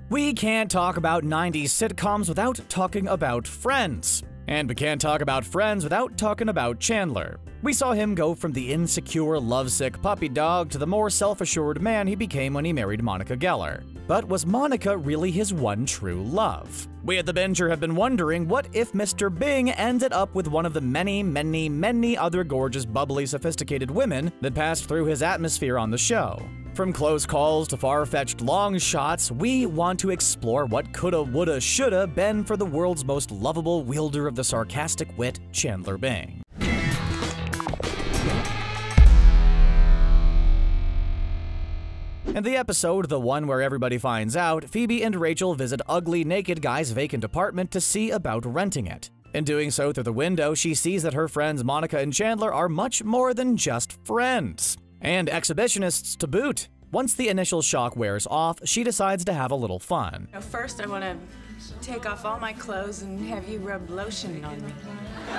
We can't talk about 90s sitcoms without talking about Friends. And we can't talk about Friends without talking about Chandler. We saw him go from the insecure, lovesick puppy dog to the more self-assured man he became when he married Monica Geller. But was Monica really his one true love? We at The Binger have been wondering, what if Mr. Bing ended up with one of the many other gorgeous, bubbly, sophisticated women that passed through his atmosphere on the show? From close calls to far-fetched long shots, we want to explore what coulda, woulda, shoulda been for the world's most lovable wielder of the sarcastic wit, Chandler Bing. In the episode, the one where everybody finds out, Phoebe and Rachel visit ugly naked guy's vacant apartment to see about renting it. In doing so through the window, she sees that her friends Monica and Chandler are much more than just friends. And exhibitionists to boot. Once the initial shock wears off, she decides to have a little fun. First, I want to take off all my clothes and have you rub lotion on me.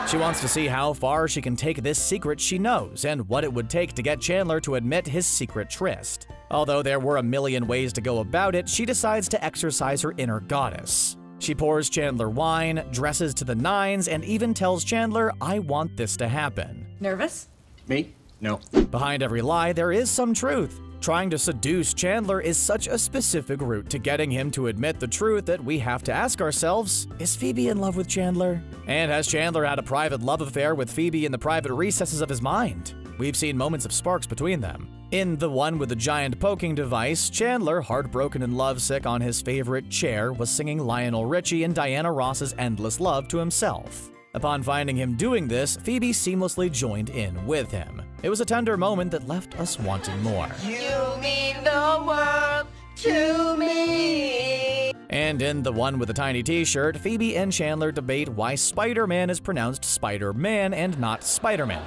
She wants to see how far she can take this secret she knows and what it would take to get Chandler to admit his secret tryst. Although there were a million ways to go about it, she decides to exercise her inner goddess. She pours Chandler wine, dresses to the nines, and even tells Chandler, "I want this to happen." Nervous? Me? No. Behind every lie, there is some truth. Trying to seduce Chandler is such a specific route to getting him to admit the truth that we have to ask ourselves, is Phoebe in love with Chandler? And has Chandler had a private love affair with Phoebe in the private recesses of his mind? We've seen moments of sparks between them. In the one with the giant poking device, Chandler, heartbroken and lovesick on his favorite chair, was singing Lionel Richie and Diana Ross's Endless Love to himself. Upon finding him doing this, Phoebe seamlessly joined in with him. It was a tender moment that left us wanting more. You mean the world to me. And in the one with the tiny t-shirt, Phoebe and Chandler debate why Spider-Man is pronounced Spider-Man and not Spider-Man.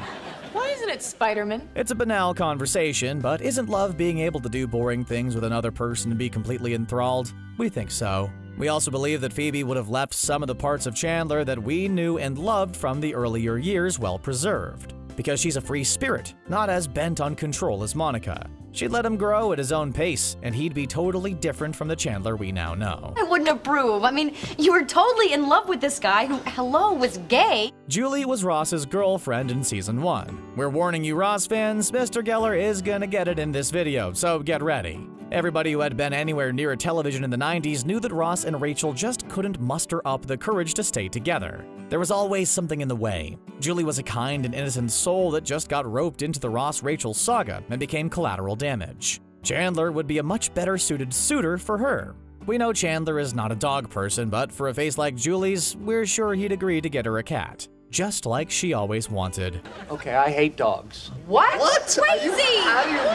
Why isn't it Spider-Man? It's a banal conversation, but isn't love being able to do boring things with another person and be completely enthralled? We think so. We also believe that Phoebe would have left some of the parts of Chandler that we knew and loved from the earlier years well preserved. Because she's a free spirit, not as bent on control as Monica. She'd let him grow at his own pace, and he'd be totally different from the Chandler we now know. I wouldn't approve. I mean, you were totally in love with this guy who, hello, was gay. Julie was Ross's girlfriend in season 1. We're warning you Ross fans, Mr. Geller is gonna get it in this video, so get ready. Everybody who had been anywhere near a television in the 90s knew that Ross and Rachel just couldn't muster up the courage to stay together. There was always something in the way. Julie was a kind and innocent soul that just got roped into the Ross-Rachel saga and became collateral damage. Chandler would be a much better suited suitor for her. We know Chandler is not a dog person, but for a face like Julie's, we're sure he'd agree to get her a cat. Just like she always wanted. Okay, I hate dogs. What? Crazy! Out of your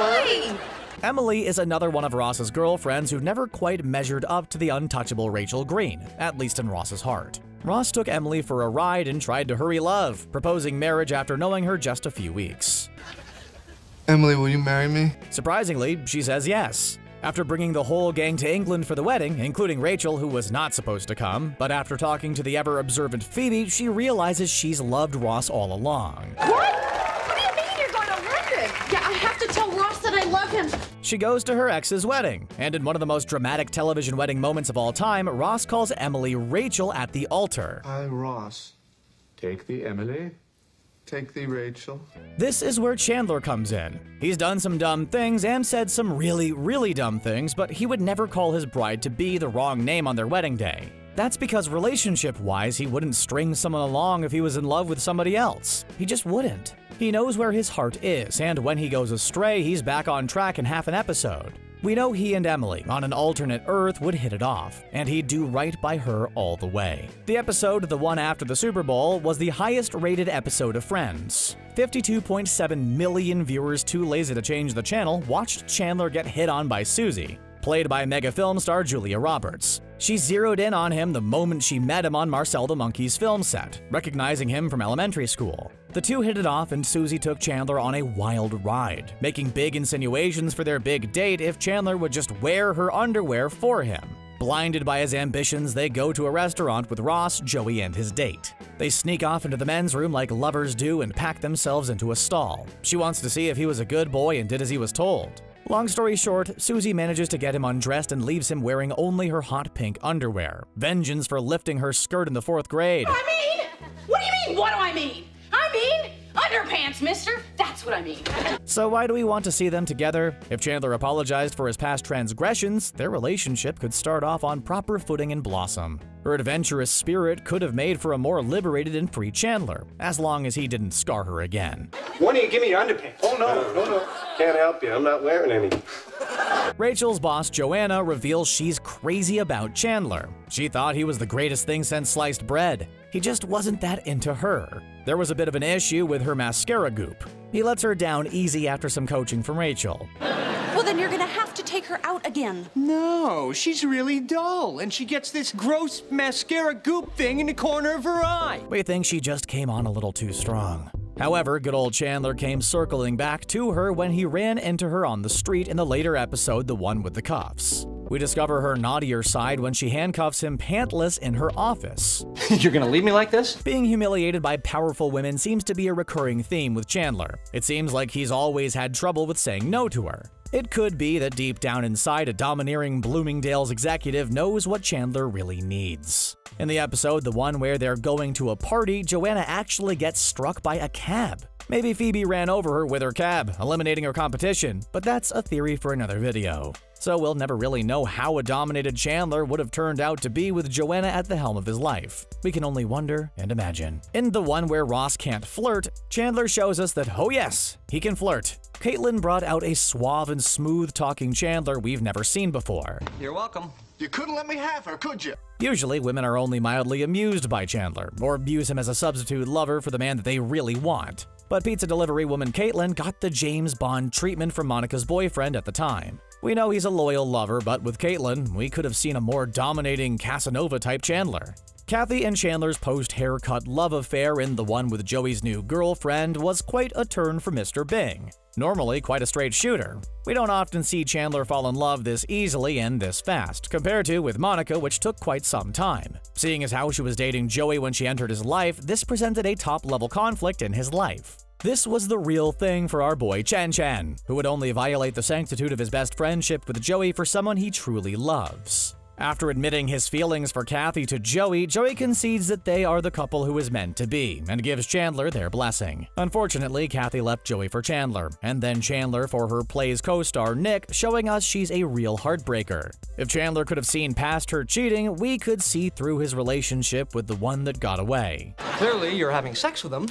mind? Emily is another one of Ross's girlfriends who never quite measured up to the untouchable Rachel Green, at least in Ross's heart. Ross took Emily for a ride and tried to hurry love, proposing marriage after knowing her just a few weeks. Emily, will you marry me? Surprisingly, she says yes. After bringing the whole gang to England for the wedding, including Rachel, who was not supposed to come, but after talking to the ever-observant Phoebe, she realizes she's loved Ross all along. What? What do you mean you're going to London? Yeah, I have to tell Ross that I love him. She goes to her ex's wedding, and in one of the most dramatic television wedding moments of all time, Ross calls Emily Rachel at the altar. Hi, Ross. Take the Emily. Take the Rachel. This is where Chandler comes in. He's done some dumb things and said some really dumb things, but he would never call his bride-to-be the wrong name on their wedding day. That's because relationship-wise, he wouldn't string someone along if he was in love with somebody else. He just wouldn't. He knows where his heart is, and when he goes astray, he's back on track in half an episode. We know he and Emily, on an alternate Earth, would hit it off, and he'd do right by her all the way. The episode, the one after the Super Bowl, was the highest-rated episode of Friends. 52.7 million viewers too lazy to change the channel watched Chandler get hit on by Suzy, played by mega film star Julia Roberts. She zeroed in on him the moment she met him on Marcel the Monkey's film set, recognizing him from elementary school. The two hit it off, and Suzy took Chandler on a wild ride, making big insinuations for their big date if Chandler would just wear her underwear for him. Blinded by his ambitions, they go to a restaurant with Ross, Joey, and his date. They sneak off into the men's room like lovers do and pack themselves into a stall. She wants to see if he was a good boy and did as he was told. Long story short, Suzy manages to get him undressed and leaves him wearing only her hot pink underwear. Vengeance for lifting her skirt in the 4th grade. What do you mean, what do I mean? I mean, underpants, mister. That's what I mean. So why do we want to see them together? If Chandler apologized for his past transgressions, their relationship could start off on proper footing and blossom. Her adventurous spirit could have made for a more liberated and free Chandler, as long as he didn't scar her again. Why don't you give me your underpants? Oh, no. Can't help you. I'm not wearing any. Rachel's boss, Joanna, reveals she's crazy about Chandler. She thought he was the greatest thing since sliced bread. He just wasn't that into her. There was a bit of an issue with her mascara goop. He lets her down easy after some coaching from Rachel. Well, then you're gonna have to take her out again. No, she's really dull, and she gets this gross mascara goop thing in the corner of her eye. We think she just came on a little too strong. However, good old Chandler came circling back to her when he ran into her on the street in the later episode, the one with the cuffs. We discover her naughtier side when she handcuffs him pantless in her office. You're gonna leave me like this? Being humiliated by powerful women seems to be a recurring theme with Chandler. It seems like he's always had trouble with saying no to her. It could be that deep down inside, a domineering Bloomingdale's executive knows what Chandler really needs. In the episode, the one where they're going to a party, Joanna actually gets struck by a cab. Maybe Phoebe ran over her with her cab, eliminating her competition, but that's a theory for another video. So we'll never really know how a dominated Chandler would have turned out to be with Joanna at the helm of his life. We can only wonder and imagine. In the one where Ross can't flirt, Chandler shows us that, oh yes, he can flirt. Caitlin brought out a suave and smooth-talking Chandler we've never seen before. You're welcome. You couldn't let me have her, could you? Usually, women are only mildly amused by Chandler, or use him as a substitute lover for the man that they really want. But pizza delivery woman Caitlin got the James Bond treatment from Monica's boyfriend at the time. We know he's a loyal lover, but with Caitlin, we could have seen a more dominating Casanova-type Chandler. Kathy and Chandler's post-haircut love affair in the one with Joey's new girlfriend was quite a turn for Mr. Bing. Normally quite a straight shooter. We don't often see Chandler fall in love this easily and this fast, compared to with Monica, which took quite some time. Seeing as how she was dating Joey when she entered his life, this presented a top-level conflict in his life. This was the real thing for our boy Chan Chan, who would only violate the sanctitude of his best friendship with Joey for someone he truly loves. After admitting his feelings for Kathy to Joey, Joey concedes that they are the couple who is meant to be, and gives Chandler their blessing. Unfortunately, Kathy left Joey for Chandler, and then Chandler for her Play's co-star Nick, showing us she's a real heartbreaker. If Chandler could have seen past her cheating, we could see through his relationship with the one that got away. Clearly, you're having sex with him.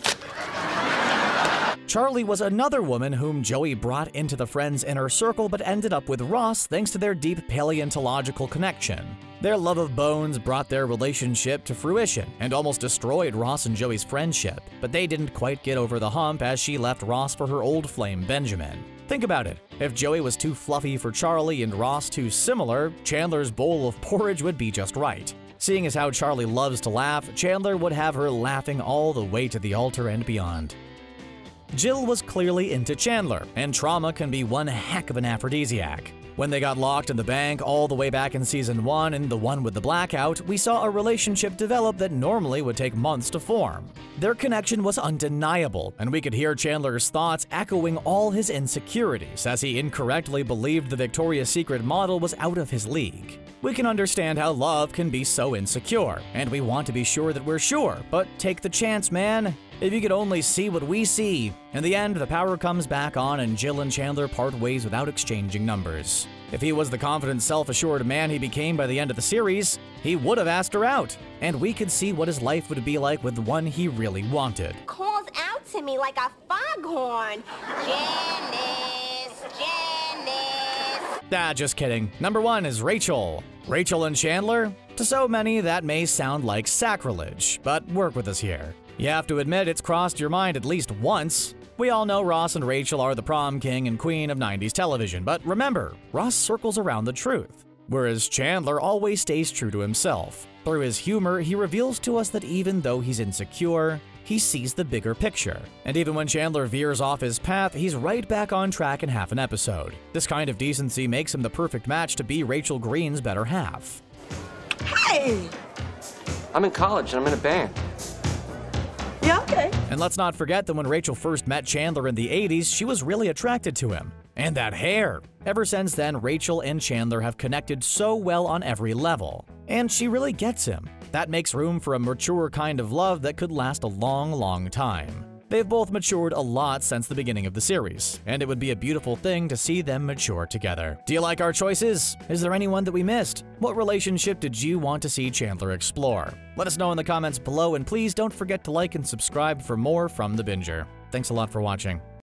Charlie was another woman whom Joey brought into the friends' inner circle but ended up with Ross thanks to their deep paleontological connection. Their love of bones brought their relationship to fruition and almost destroyed Ross and Joey's friendship, but they didn't quite get over the hump as she left Ross for her old flame Benjamin. Think about it. If Joey was too fluffy for Charlie and Ross too similar, Chandler's bowl of porridge would be just right. Seeing as how Charlie loves to laugh, Chandler would have her laughing all the way to the altar and beyond. Jill was clearly into Chandler, and trauma can be one heck of an aphrodisiac. When they got locked in the bank all the way back in season 1 and the one with the blackout, we saw a relationship develop that normally would take months to form. Their connection was undeniable, and we could hear Chandler's thoughts echoing all his insecurities as he incorrectly believed the Victoria's Secret model was out of his league. We can understand how love can be so insecure, and we want to be sure that we're sure, but take the chance, man. If you could only see what we see. In the end, the power comes back on and Jill and Chandler part ways without exchanging numbers. If he was the confident, self-assured man he became by the end of the series, he would have asked her out, and we could see what his life would be like with the one he really wanted. Calls out to me like a foghorn. Janice, Janice. Just kidding. Number 1 is Rachel. Rachel and Chandler? To so many, that may sound like sacrilege, but work with us here. You have to admit it's crossed your mind at least once. We all know Ross and Rachel are the prom king and queen of 90s television, but remember, Ross circles around the truth, whereas Chandler always stays true to himself. Through his humor, he reveals to us that even though he's insecure, he sees the bigger picture. And even when Chandler veers off his path, he's right back on track in half an episode. This kind of decency makes him the perfect match to be Rachel Green's better half. Hey! I'm in college and I'm in a band. Yeah, okay. And let's not forget that when Rachel first met Chandler in the 80s, she was really attracted to him. And that hair! Ever since then, Rachel and Chandler have connected so well on every level. And she really gets him. That makes room for a mature kind of love that could last a long, long time. They've both matured a lot since the beginning of the series, and it would be a beautiful thing to see them mature together. Do you like our choices? Is there anyone that we missed? What relationship did you want to see Chandler explore? Let us know in the comments below, and please don't forget to like and subscribe for more from The Binger. Thanks a lot for watching.